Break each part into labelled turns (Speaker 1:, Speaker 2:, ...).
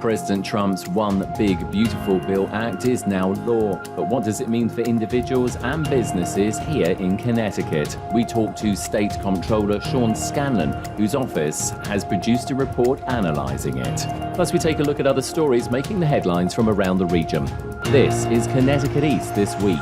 Speaker 1: President Trump's One Big Beautiful Bill Act is now law. But what does it mean for individuals and businesses here in Connecticut? We talk to State Comptroller Sean Scanlon, whose office has produced a report analysing it. Plus, we take a look at other stories making the headlines from around the region. This is Connecticut East This Week.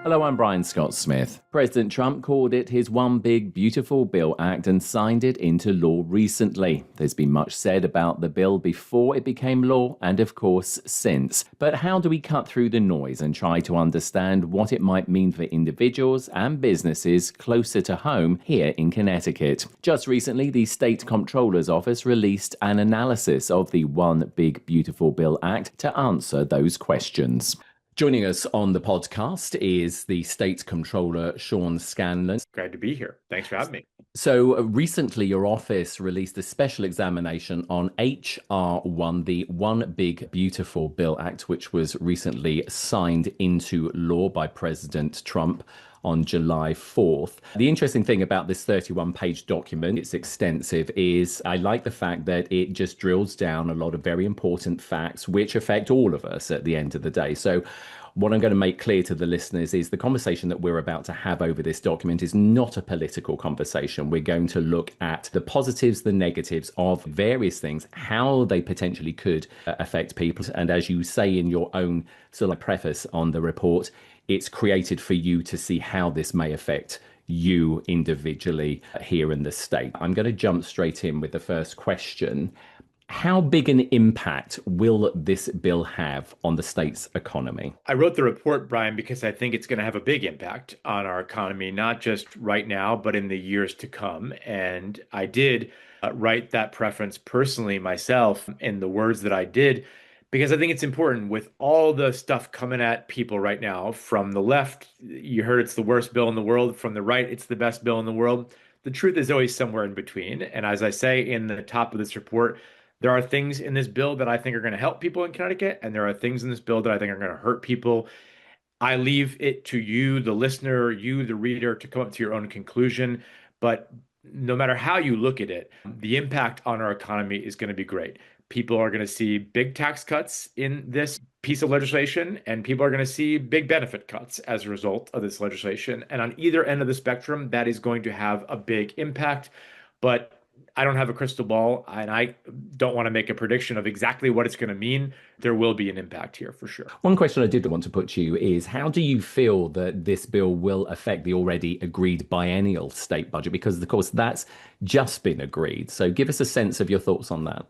Speaker 1: Hello, I'm Brian Scott Smith. President Trump called it his One Big Beautiful Bill Act and signed it into law recently. There's been much said about the bill before it became law and, of course, since. But how do we cut through the noise and try to understand what it might mean for individuals and businesses closer to home here in Connecticut? Just recently, the State Comptroller's Office released an analysis of the One Big Beautiful Bill Act to answer those questions. Joining us on the podcast is the State Comptroller Sean Scanlon.
Speaker 2: Glad to be here. Thanks for having me.
Speaker 1: So recently your office released a special examination on HR1, the One Big Beautiful Bill Act, which was recently signed into law by President Trump on July 4th. The interesting thing about this 31-page document, it's extensive, is I like the fact that it just drills down a lot of very important facts which affect all of us at the end of the day. So what I'm going to make clear to the listeners is the conversation that we're about to have over this document is not a political conversation. We're going to look at the positives, the negatives of various things, how they potentially could affect people. And as you say in your own sort of preface on the report, it's created for you to see how this may affect you individually here in the state. I'm going to jump straight in with the first question. How big an impact will this bill have on the state's economy?
Speaker 2: I wrote the report, Brian, because I think it's going to have a big impact on our economy, not just right now, but in the years to come. And I did write that preference personally myself in the words that I did, because I think it's important with all the stuff coming at people right now. From the left, you heard it's the worst bill in the world. From the right, it's the best bill in the world. The truth is always somewhere in between. And as I say in the top of this report, there are things in this bill that I think are going to help people in Connecticut, and there are things in this bill that I think are going to hurt people. I leave it to you, the listener, you, the reader, to come up to your own conclusion. But no matter how you look at it, the impact on our economy is going to be great. People are going to see big tax cuts in this piece of legislation, and people are going to see big benefit cuts as a result of this legislation. And on either end of the spectrum, that is going to have a big impact. But I don't have a crystal ball, and I don't want to make a prediction of exactly what it's going to mean. There will be an impact here for sure.
Speaker 1: One question I did want to put to you is, how do you feel that this bill will affect the already agreed biennial state budget? Because, of course, that's just been agreed. So give us a sense of your thoughts on that.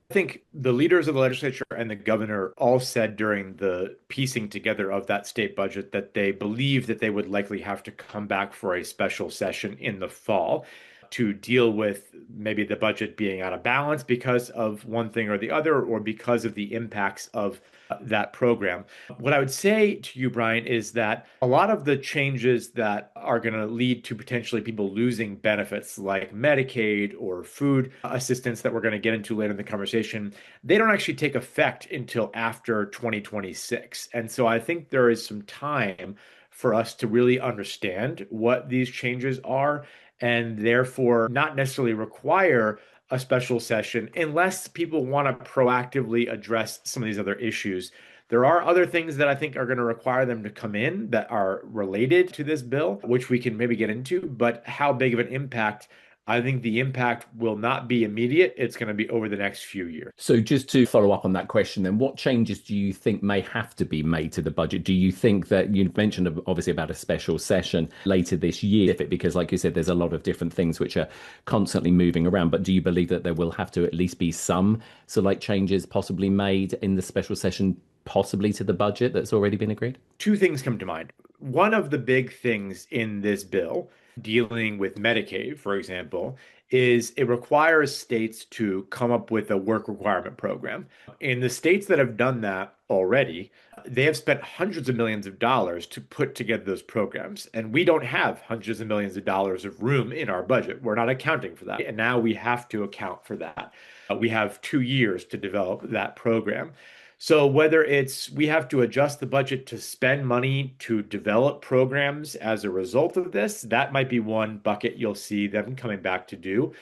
Speaker 2: I think the leaders of the legislature and the governor all said during the piecing together of that state budget that they believe that they would likely have to come back for a special session in the fall to deal with maybe the budget being out of balance because of one thing or the other, or because of the impacts of that program. What I would say to you, Brian, is that a lot of the changes that are going to lead to potentially people losing benefits like Medicaid or food assistance that we're going to get into later in the conversation, they don't actually take effect until after 2026. And so I think there is some time for us to really understand what these changes are, and therefore not necessarily require a special session unless people want to proactively address some of these other issues. There are other things that I think are going to require them to come in that are related to this bill, which we can maybe get into, but how big of an impact? I think the impact will not be immediate. It's going to be over the next few years.
Speaker 1: So just to follow up on that question, then, what changes do you think may have to be made to the budget? Do you think that you mentioned obviously about a special session later this year, because like you said, there's a lot of different things which are constantly moving around, but do you believe that there will have to at least be some select changes possibly made in the special session, possibly to the budget that's already been agreed?
Speaker 2: Two things come to mind. One of the big things in this bill dealing with Medicaid, for example, is it requires states to come up with a work requirement program. In the states that have done that already, they have spent hundreds of millions of dollars to put together those programs. And we don't have hundreds of millions of dollars of room in our budget. We're not accounting for that. And now we have to account for that. We have 2 years to develop that program. So whether it's we have to adjust the budget to spend money to develop programs as a result of this, that might be one bucket you'll see them coming back to do.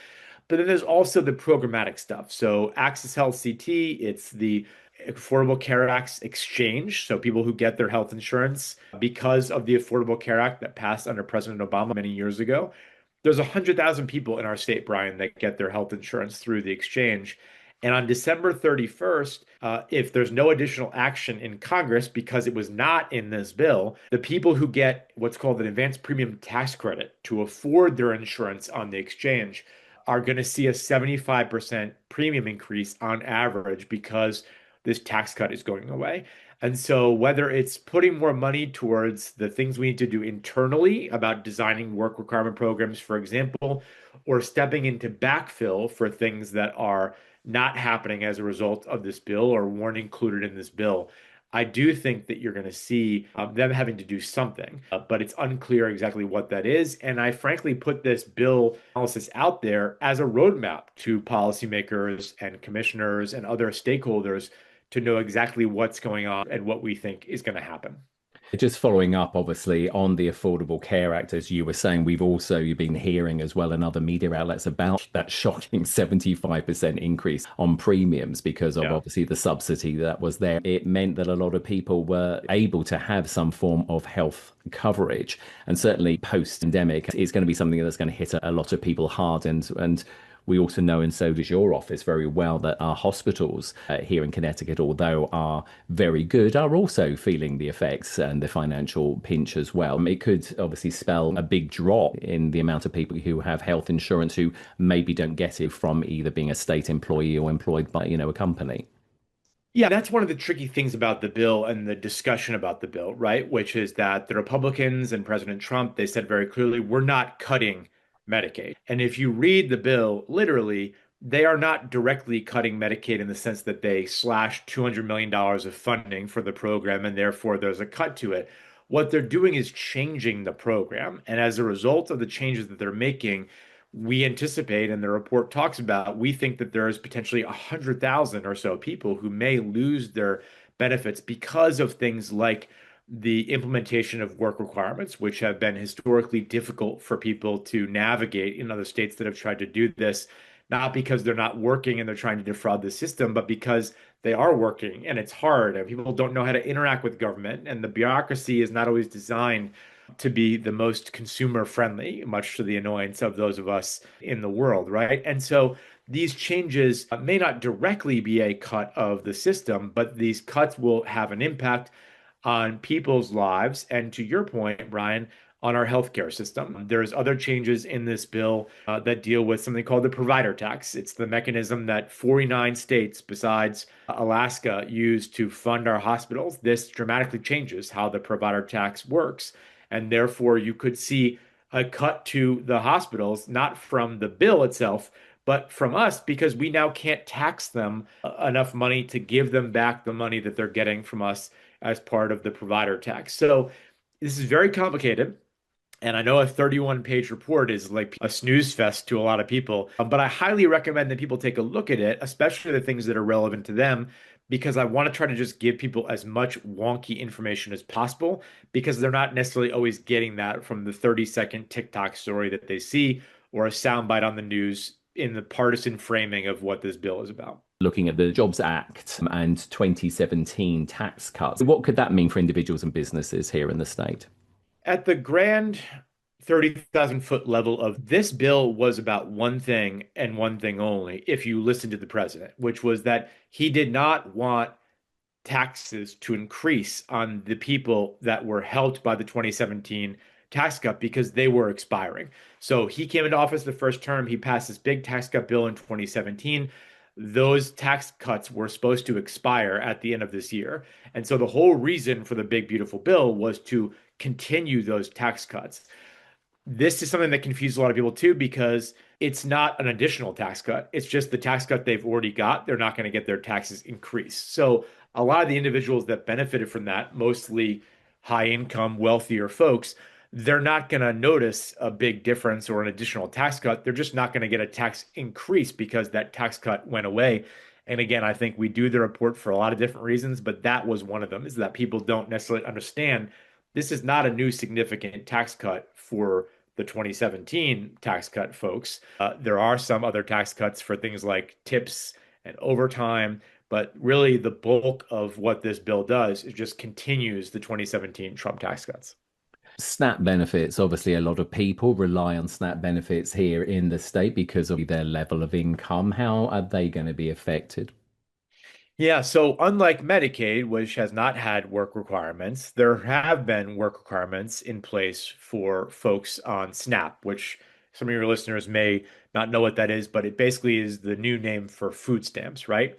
Speaker 2: But then there's also the programmatic stuff. So Access Health CT, it's the Affordable Care Act's exchange. So people who get their health insurance because of the Affordable Care Act that passed under President Obama many years ago. There's 100,000 people in our state, Brian, that get their health insurance through the exchange. And on December 31st, if there's no additional action in Congress because it was not in this bill, the people who get what's called an advanced premium tax credit to afford their insurance on the exchange are going to see a 75% premium increase on average because this tax cut is going away. And so, whether it's putting more money towards the things we need to do internally about designing work requirement programs, for example, or stepping into backfill for things that are not happening as a result of this bill or weren't included in this bill, I do think that you're going to see them having to do something, but it's unclear exactly what that is. And I frankly put this bill analysis out there as a roadmap to policymakers and commissioners and other stakeholders to know exactly what's going on and what we think is going to happen.
Speaker 1: Just following up, obviously, on the Affordable Care Act, as you were saying, we've also been hearing as well in other media outlets about that shocking 75% increase on premiums because of
Speaker 2: Yeah.
Speaker 1: obviously the subsidy that was there. It meant that a lot of people were able to have some form of health coverage. And certainly post-pandemic, it's going to be something that's going to hit a lot of people hard. And we also know, and so does your office very well, that our hospitals here in Connecticut, although are very good, are also feeling the effects and the financial pinch as well. It could obviously spell a big drop in the amount of people who have health insurance who maybe don't get it from either being a state employee or employed by, a company.
Speaker 2: Yeah, that's one of the tricky things about the bill and the discussion about the bill, right? Which is that the Republicans and President Trump, they said very clearly, we're not cutting Medicaid. And if you read the bill literally, they are not directly cutting Medicaid in the sense that they slashed $200 million of funding for the program and therefore there's a cut to it. What they're doing is changing the program. And as a result of the changes that they're making, we anticipate, and the report talks about, we think that there is potentially 100,000 or so people who may lose their benefits because of things like the implementation of work requirements, which have been historically difficult for people to navigate in other states that have tried to do this, not because they're not working and they're trying to defraud the system, but because they are working and it's hard and people don't know how to interact with government and the bureaucracy is not always designed to be the most consumer friendly, much to the annoyance of those of us in the world, right? And so these changes may not directly be a cut of the system, but these cuts will have an impact on people's lives. And to your point, Brian, on our healthcare system. There's other changes in this bill that deal with something called the provider tax. It's the mechanism that 49 states, besides Alaska, use to fund our hospitals. This dramatically changes how the provider tax works. And therefore, you could see a cut to the hospitals, not from the bill itself, but from us, because we now can't tax them enough money to give them back the money that they're getting from us as part of the provider tax. So this is very complicated. And I know a 31-page report is like a snooze fest to a lot of people, but I highly recommend that people take a look at it, especially the things that are relevant to them, because I want to try to just give people as much wonky information as possible, because they're not necessarily always getting that from the 30-second TikTok story that they see or a soundbite on the news in the partisan framing of what this bill is about.
Speaker 1: Looking at the Jobs Act and 2017 tax cuts, what could that mean for individuals and businesses here in the state?
Speaker 2: At the grand 30,000 foot level of this bill was about one thing and one thing only, if you listen to the president, which was that he did not want taxes to increase on the people that were helped by the 2017 tax cut because they were expiring. So he came into office the first term, he passed this big tax cut bill in 2017. Those tax cuts were supposed to expire at the end of this year. And so the whole reason for the big, beautiful bill was to continue those tax cuts. This is something that confuses a lot of people too, because it's not an additional tax cut. It's just the tax cut they've already got. They're not going to get their taxes increased. So a lot of the individuals that benefited from that, mostly high income, wealthier folks, they're not going to notice a big difference or an additional tax cut. They're just not going to get a tax increase because that tax cut went away. And again, I think we do the report for a lot of different reasons, but that was one of them, is that people don't necessarily understand this is not a new significant tax cut for the 2017 tax cut folks. There are some other tax cuts for things like tips and overtime, but really the bulk of what this bill does is just continues the 2017 Trump tax cuts.
Speaker 1: SNAP benefits, obviously, a lot of people rely on SNAP benefits here in the state because of their level of income. How are they going to be affected?
Speaker 2: Yeah, so unlike Medicaid, which has not had work requirements, there have been work requirements in place for folks on SNAP, which some of your listeners may not know what that is, but it basically is the new name for food stamps, right?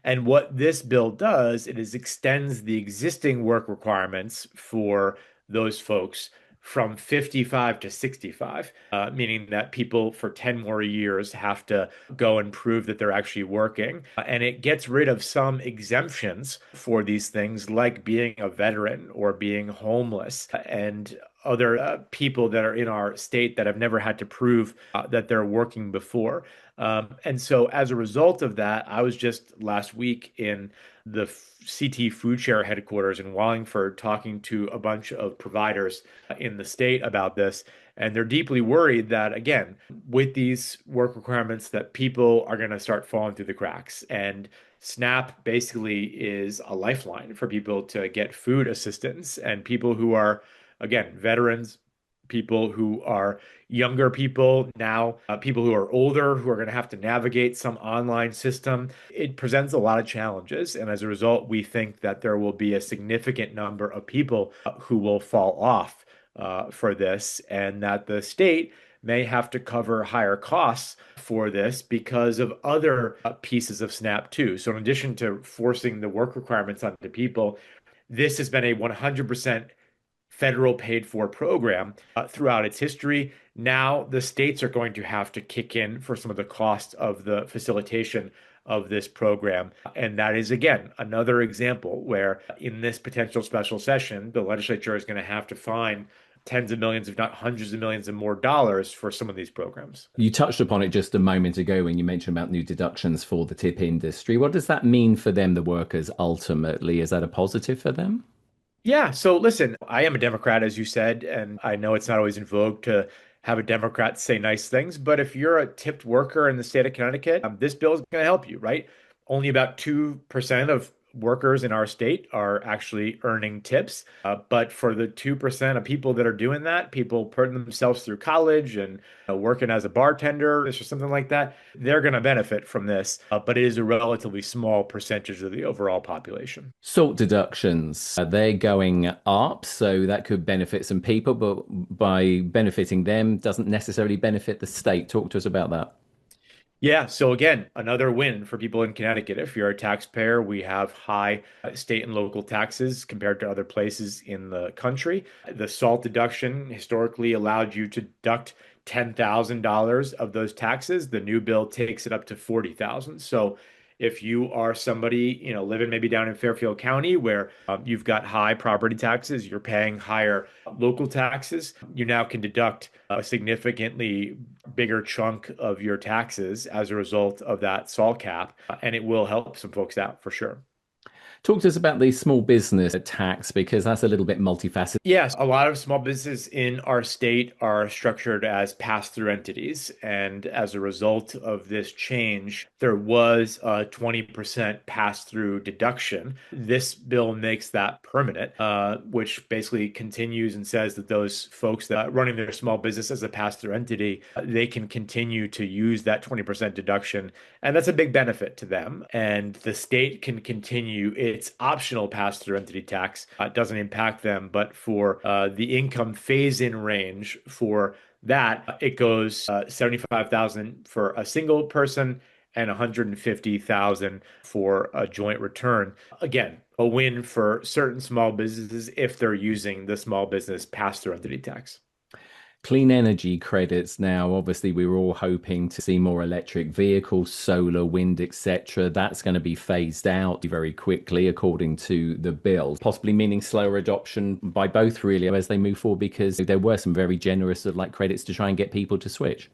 Speaker 2: And what this bill does, it is extends the existing work requirements for those folks from 55 to 65, meaning that people for 10 more years have to go and prove that they're actually working. And it gets rid of some exemptions for these things, like being a veteran or being homeless and other people that are in our state that have never had to prove that they're working before. And so, as a result of that, I was just last week in the CT Food Share headquarters in Wallingford talking to a bunch of providers in the state about this. And they're deeply worried that, again, with these work requirements, that people are going to start falling through the cracks. And SNAP basically is a lifeline for people to get food assistance and people who are, again, veterans, people who are younger people now, people who are older who are going to have to navigate some online system. It presents a lot of challenges. And as a result, we think that there will be a significant number of people who will fall off for this, and that the state may have to cover higher costs for this because of other pieces of SNAP too. So in addition to forcing the work requirements onto people, this has been a 100% federal paid for program throughout its history. Now the states are going to have to kick in for some of the costs of the facilitation of this program. And that is, again, another example where in this potential special session, the legislature is going to have to find tens of millions, if not hundreds of millions and more dollars for some of these programs.
Speaker 1: You touched upon it just a moment ago when you mentioned about new deductions for the tip industry. What does that mean for them, the workers, ultimately? Is that a positive for them?
Speaker 2: Yeah, so listen, I am a Democrat, as you said, and I know it's not always in vogue to have a Democrat say nice things, but if you're a tipped worker in the state of Connecticut, this bill is going to help you, right? Only about 2% of workers in our state are actually earning tips. But for the 2% of people that are doing that, people putting themselves through college and working as a bartender or something like that, they're going to benefit from this. But it is a relatively small percentage of the overall population.
Speaker 1: Salt deductions, they're going up, so that could benefit some people, but by benefiting them doesn't necessarily benefit the state. Talk to us about that.
Speaker 2: Yeah, so again, another win for people in Connecticut. If you're a taxpayer, we have high state and local taxes compared to other places in the country. The SALT deduction historically allowed you to deduct $10,000 of those taxes. The new bill takes it up to 40,000. So if you are somebody, living maybe down in Fairfield County where you've got high property taxes, you're paying higher local taxes, you now can deduct a significantly bigger chunk of your taxes as a result of that SALT cap, and it will help some folks out for sure.
Speaker 1: Talk to us about the small business tax because that's a little bit multifaceted.
Speaker 2: Yes, a lot of small businesses in our state are structured as pass-through entities. And as a result of this change, there was a 20% pass-through deduction. This bill makes that permanent, which basically continues and says that those folks that are running their small business as a pass-through entity, they can continue to use that 20% deduction. And that's a big benefit to them. And the state can continue its optional pass-through entity tax. It doesn't impact them, but for the income phase-in range for that, it goes 75,000 for a single person and 150,000 for a joint return. Again, a win for certain small businesses if they're using the small business pass-through entity tax.
Speaker 1: Clean energy credits now, obviously, we were all hoping to see more electric vehicles, solar, wind, etc. That's going to be phased out very quickly, according to the bill, possibly meaning slower adoption by both, really, as they move forward, because there were some very generous like credits to try and get people to switch.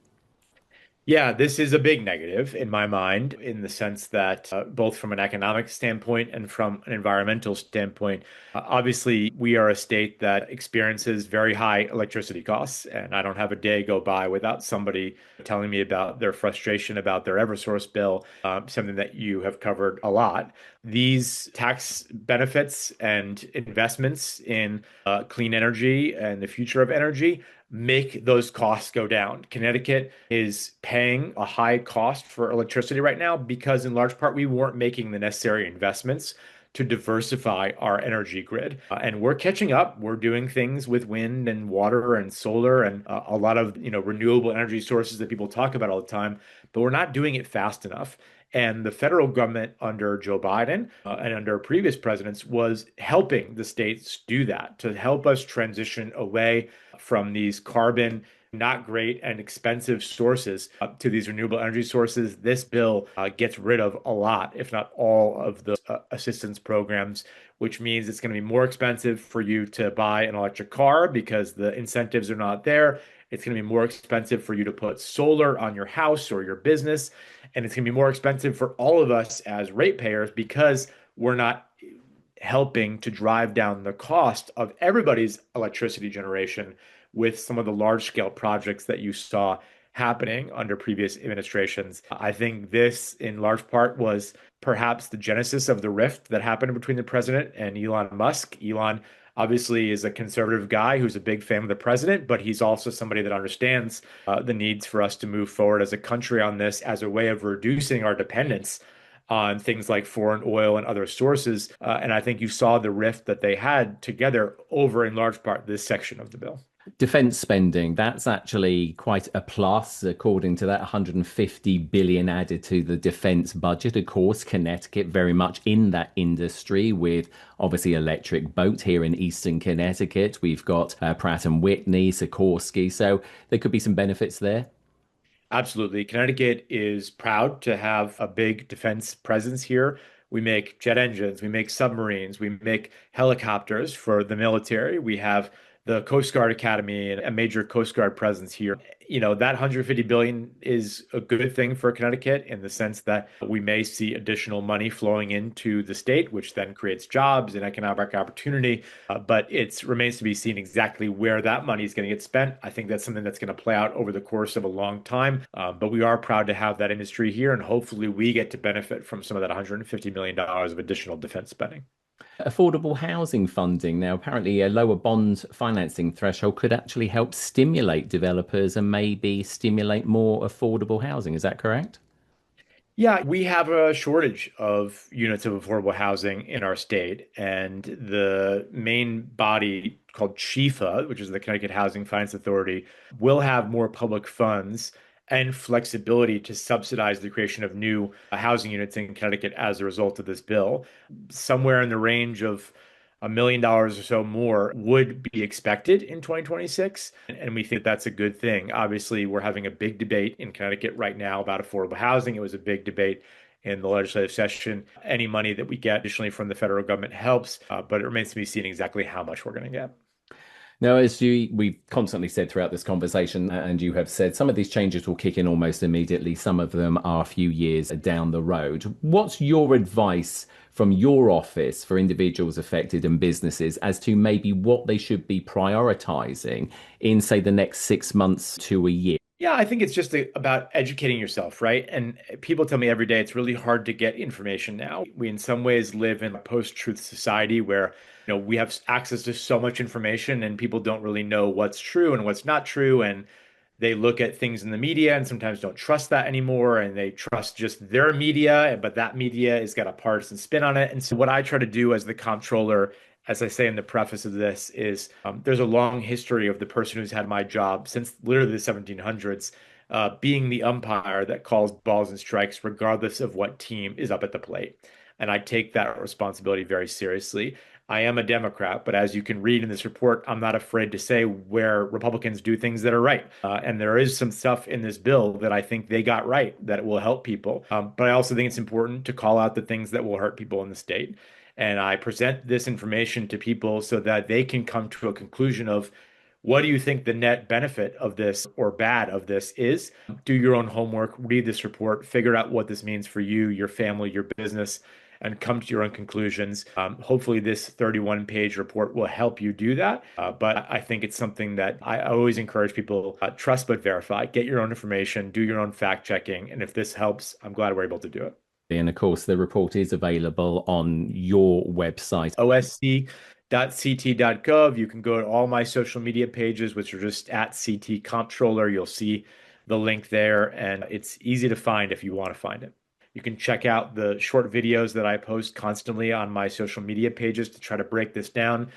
Speaker 2: Yeah, this is a big negative in my mind, in the sense that both from an economic standpoint and from an environmental standpoint, obviously we are a state that experiences very high electricity costs, and I don't have a day go by without somebody telling me about their frustration about their Eversource bill, something that you have covered a lot. These tax benefits and investments in clean energy and the future of energy make those costs go down. Connecticut is paying a high cost for electricity right now because, in large part, we weren't making the necessary investments to diversify our energy grid. And we're catching up. We're doing things with wind and water and solar and a lot of, renewable energy sources that people talk about all the time, but we're not doing it fast enough. And the federal government under Joe Biden and under previous presidents was helping the states do that to help us transition away from these carbon not great and expensive sources to these renewable energy sources. This bill gets rid of a lot, if not all, of the assistance programs, which means it's going to be more expensive for you to buy an electric car because the incentives are not there. It's going to be more expensive for you to put solar on your house or your business. And it's going to be more expensive for all of us as ratepayers because we're not helping to drive down the cost of everybody's electricity generation with some of the large scale projects that you saw happening under previous administrations. I think this, in large part, was perhaps the genesis of the rift that happened between the president and Elon Musk. Elon obviously is a conservative guy who's a big fan of the president, but he's also somebody that understands the needs for us to move forward as a country on this as a way of reducing our dependence on things like foreign oil and other sources. And I think you saw the rift that they had together over, in large part, this section of the bill.
Speaker 1: Defense spending, that's actually quite a plus, according to that 150 billion added to the defense budget. Of course, Connecticut very much in that industry with obviously Electric Boat here in Eastern Connecticut. We've got Pratt and Whitney, Sikorsky, so there could be some benefits there.
Speaker 2: Absolutely. Connecticut is proud to have a big defense presence here. We make jet engines, we make submarines, we make helicopters for the military. We have the Coast Guard Academy and a major Coast Guard presence here. That 150 billion is a good thing for Connecticut in the sense that we may see additional money flowing into the state, which then creates jobs and economic opportunity. But it remains to be seen exactly where that money is going to get spent. I think that's something that's going to play out over the course of a long time. But we are proud to have that industry here, and hopefully we get to benefit from some of that $150 million of additional defense spending.
Speaker 1: Affordable housing funding. Now, apparently, a lower bond financing threshold could actually help stimulate developers and maybe stimulate more affordable housing. Is that correct?
Speaker 2: Yeah, we have a shortage of units of affordable housing in our state, and the main body called CHIFA, which is the Connecticut Housing Finance Authority, will have more public funds and flexibility to subsidize the creation of new housing units in Connecticut as a result of this bill. Somewhere in the range of $1 million or so more would be expected in 2026. And we think that's a good thing. Obviously, we're having a big debate in Connecticut right now about affordable housing. It was a big debate in the legislative session. Any money that we get additionally from the federal government helps, but it remains to be seen exactly how much we're going to get.
Speaker 1: Now, we've constantly said throughout this conversation, and you have said, some of these changes will kick in almost immediately. Some of them are a few years down the road. What's your advice from your office for individuals affected and businesses as to maybe what they should be prioritizing in, say, the next 6 months to a year?
Speaker 2: Yeah, I think it's just about educating yourself, right? And people tell me every day it's really hard to get information now. We, in some ways, live in a post-truth society where, we have access to so much information and people don't really know what's true and what's not true. And they look at things in the media and sometimes don't trust that anymore. And they trust just their media, but that media has got a partisan spin on it. And so, what I try to do as the comptroller, as I say in the preface of this, is there's a long history of the person who's had my job since literally the 1700s, being the umpire that calls balls and strikes, regardless of what team is up at the plate. And I take that responsibility very seriously. I am a Democrat, but as you can read in this report, I'm not afraid to say where Republicans do things that are right. And there is some stuff in this bill that I think they got right that will help people. But I also think it's important to call out the things that will hurt people in the state. And I present this information to people so that they can come to a conclusion of what do you think the net benefit of this or bad of this is? Do your own homework, read this report, figure out what this means for you, your family, your business, and come to your own conclusions. Hopefully, this 31-page report will help you do that. But I think it's something that I always encourage people, trust but verify. Get your own information, do your own fact checking. And if this helps, I'm glad we're able to do it.
Speaker 1: And of course, the report is available on your website,
Speaker 2: osc.ct.gov. You can go to all my social media pages, which are just at CT Comptroller. You'll see the link there, and it's easy to find if you want to find it. You can check out the short videos that I post constantly on my social media pages to try to break this down.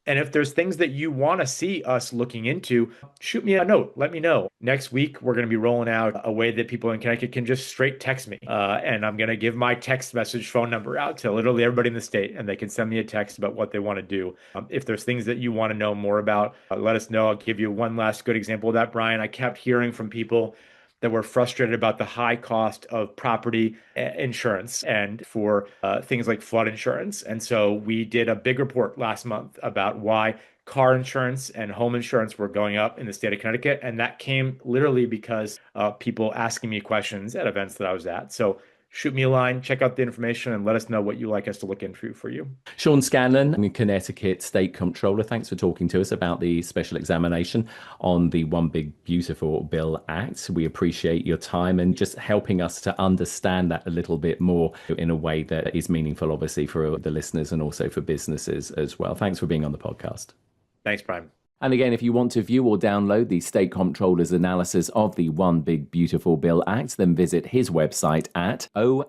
Speaker 2: And if there's things that you want to see us looking into, shoot me a note. Let me know. Next week, we're going to be rolling out a way that people in Connecticut can just straight text me. And I'm going to give my text message phone number out to literally everybody in the state, and they can send me a text about what they want to do. If there's things that you want to know more about, let us know. I'll give you one last good example of that, Brian. I kept hearing from people that were frustrated about the high cost of property insurance and for things like flood insurance. And so we did a big report last month about why car insurance and home insurance were going up in the state of Connecticut. And that came literally because people asking me questions at events that I was at. So shoot me a line, check out the information, and let us know what you'd like us to look into for you.
Speaker 1: Sean Scanlon, Connecticut State Comptroller, thanks for talking to us about the special examination on the One Big Beautiful Bill Act. We appreciate your time and just helping us to understand that a little bit more in a way that is meaningful, obviously, for the listeners and also for businesses as well. Thanks for being on the podcast.
Speaker 2: Thanks, Brian.
Speaker 1: And again, if you want to view or download the State Comptroller's analysis of the One Big Beautiful Bill Act, then visit his website at osc.ct.gov.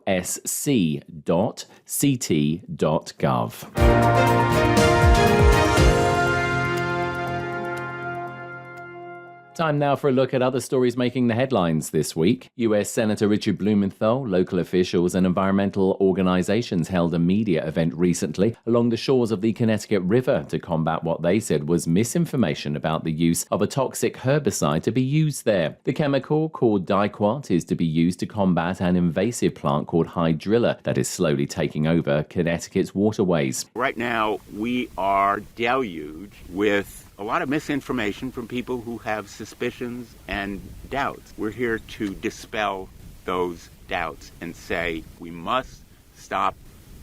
Speaker 1: Time now for a look at other stories making the headlines this week. U.S. Senator Richard Blumenthal, local officials and environmental organizations held a media event recently along the shores of the Connecticut River to combat what they said was misinformation about the use of a toxic herbicide to be used there. The chemical, called Dicot, is to be used to combat an invasive plant called hydrilla that is slowly taking over Connecticut's waterways.
Speaker 3: Right now, we are deluged with a lot of misinformation from people who have suspicions and doubts. We're here to dispel those doubts and say we must stop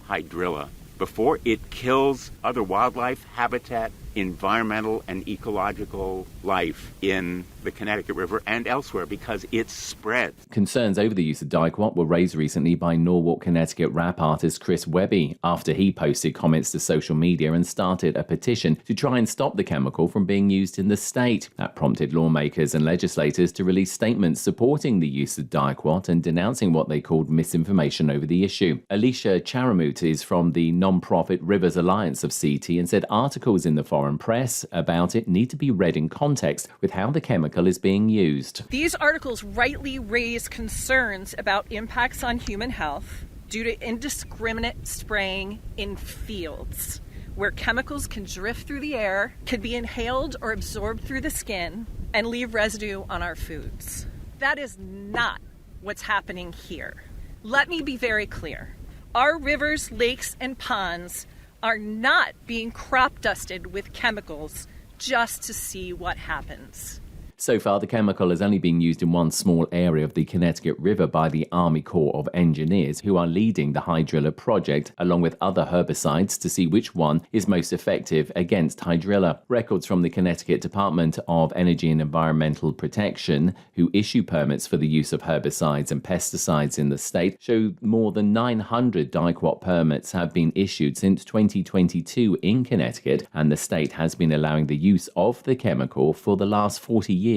Speaker 3: hydrilla before it kills other wildlife, habitat, environmental and ecological life in the Connecticut River and elsewhere because it spreads.
Speaker 1: Concerns over the use of Dicot were raised recently by Norwalk, Connecticut rap artist Chris Webby after he posted comments to social media and started a petition to try and stop the chemical from being used in the state. That prompted lawmakers and legislators to release statements supporting the use of Dicot and denouncing what they called misinformation over the issue. Alicia Charamut is from the non-profit Rivers Alliance of CT and said articles in the foreign press about it need to be read in context with how the chemical is being used.
Speaker 4: These articles rightly raise concerns about impacts on human health due to indiscriminate spraying in fields, where chemicals can drift through the air, can be inhaled or absorbed through the skin, and leave residue on our foods. That is not what's happening here. Let me be very clear. Our rivers, lakes, and ponds are not being crop dusted with chemicals just to see what happens.
Speaker 1: So far, the chemical is only being used in one small area of the Connecticut River by the Army Corps of Engineers, who are leading the hydrilla project, along with other herbicides, to see which one is most effective against hydrilla. Records from the Connecticut Department of Energy and Environmental Protection, who issue permits for the use of herbicides and pesticides in the state, show more than 900 Dicot permits have been issued since 2022 in Connecticut, and the state has been allowing the use of the chemical for the last 40 years.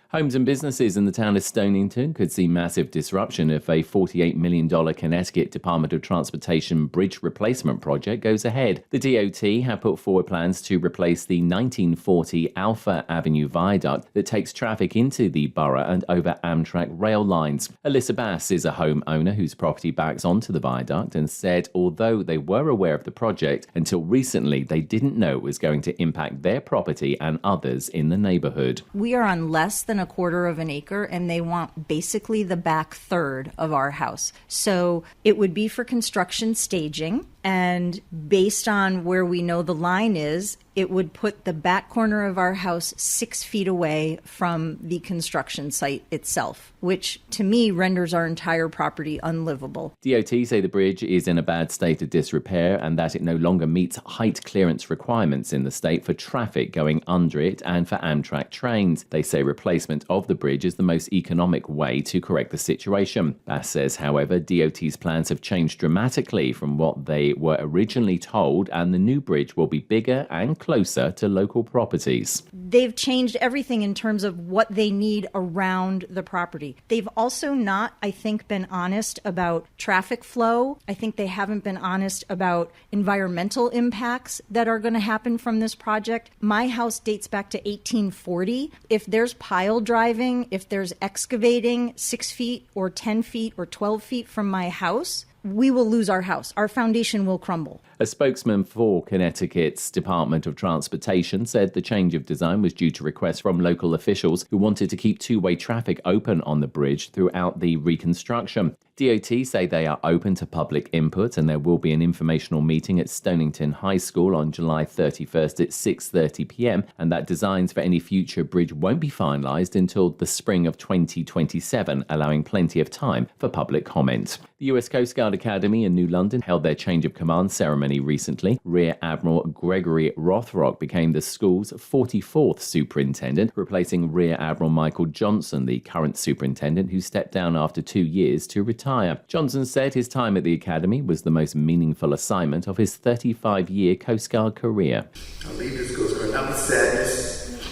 Speaker 1: Homes and businesses in the town of Stonington could see massive disruption if a $48 million Connecticut Department of Transportation bridge replacement project goes ahead. The DOT have put forward plans to replace the 1940 Alpha Avenue viaduct that takes traffic into the borough and over Amtrak rail lines. Alyssa Bass is a homeowner whose property backs onto the viaduct and said although they were aware of the project, until recently they didn't know it was going to impact their property and others in the neighborhood.
Speaker 5: We are on less than a quarter of an acre, and they want basically the back third of our house. So it would be for construction staging. And based on where we know the line is, it would put the back corner of our house 6 feet away from the construction site itself, which to me renders our entire property unlivable.
Speaker 1: DOT say the bridge is in a bad state of disrepair and that it no longer meets height clearance requirements in the state for traffic going under it and for Amtrak trains. They say replacement of the bridge is the most economic way to correct the situation. Bass says, however, DOT's plans have changed dramatically from what they were originally told, and the new bridge will be bigger and closer to local properties.
Speaker 5: They've changed everything in terms of what they need around the property. They've also not, I think, been honest about traffic flow. I think they haven't been honest about environmental impacts that are going to happen from this project. My house dates back to 1840. If there's pile driving, if there's excavating 6 feet or 10 feet or 12 feet from my house, we will lose our house. Our foundation will crumble.
Speaker 1: A spokesman for Connecticut's Department of Transportation said the change of design was due to requests from local officials who wanted to keep two-way traffic open on the bridge throughout the reconstruction. DOT say they are open to public input and there will be an informational meeting at Stonington High School on July 31st at 6:30 p.m. and that designs for any future bridge won't be finalised until the spring of 2027, allowing plenty of time for public comment. The US Coast Guard Academy in New London held their change of command ceremony recently. Rear Admiral Gregory Rothrock became the school's 44th superintendent, replacing Rear Admiral Michael Johnson, the current superintendent, who stepped down after 2 years to retire. Johnson said his time at the academy was the most meaningful assignment of his 35-year Coast Guard career.
Speaker 6: I leave this Coast Guard not with sadness,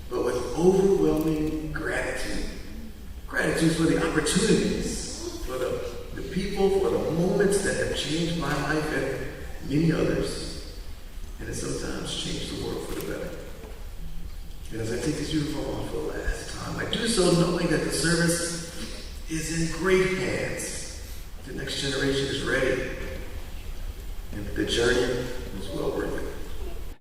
Speaker 6: but with overwhelming gratitude. Gratitude for the opportunities, for the people, for the moments that have changed my life and many others, and it sometimes changed the world for the better. And as I take this uniform off for the last time, I do so knowing that the service is in great hands. The next generation is ready, and the journey was well worth it.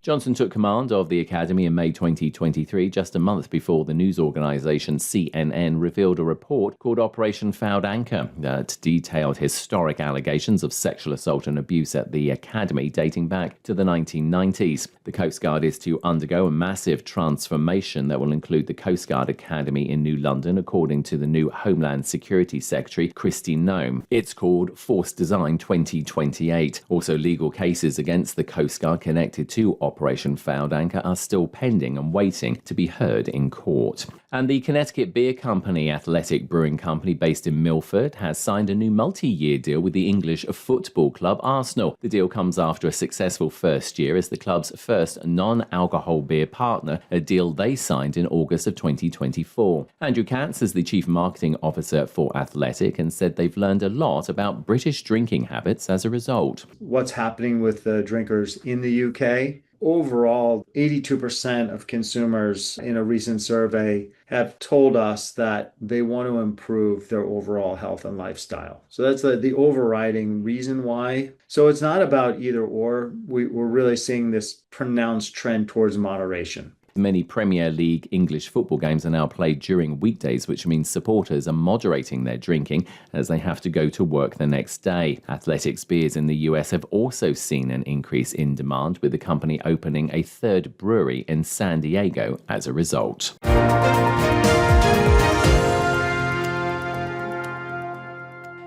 Speaker 1: Johnson took command of the academy in May 2023, just a month before the news organisation CNN revealed a report called Operation Fouled Anchor that detailed historic allegations of sexual assault and abuse at the academy dating back to the 1990s. The Coast Guard is to undergo a massive transformation that will include the Coast Guard Academy in New London, according to the new Homeland Security Secretary, Kristi Noem. It's called Force Design 2028. Also, legal cases against the Coast Guard connected to Operation Fouled Anchor are still pending and waiting to be heard in court. And the Connecticut beer company, Athletic Brewing Company, based in Milford, has signed a new multi-year deal with the English football club Arsenal. The deal comes after a successful first year as the club's first non-alcohol beer partner, a deal they signed in August of 2024. Andrew Katz is the Chief Marketing Officer for Athletic and said they've learned a lot about British drinking habits as a result.
Speaker 7: What's happening with the drinkers in the UK? Overall, 82% of consumers in a recent survey have told us that they want to improve their overall health and lifestyle. So that's the overriding reason why. So it's not about either or. We're really seeing this pronounced trend towards moderation.
Speaker 1: Many Premier League English football games are now played during weekdays, which means supporters are moderating their drinking as they have to go to work the next day. Athletics beers in the US have also seen an increase in demand, with the company opening a third brewery in San Diego as a result.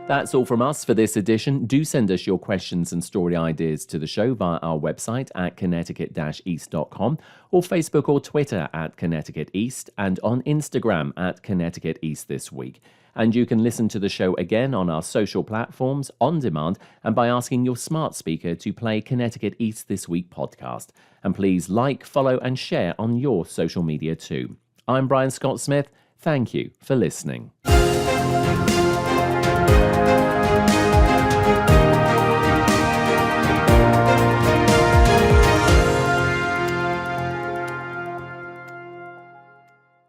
Speaker 1: That's all from us for this edition. Do send us your questions and story ideas to the show via our website at connecticut-east.com or Facebook or Twitter at Connecticut East and on Instagram at Connecticut East This Week. And you can listen to the show again on our social platforms, on demand, and by asking your smart speaker to play Connecticut East This Week podcast. And please like, follow, and share on your social media too. I'm Brian Scott Smith. Thank you for listening.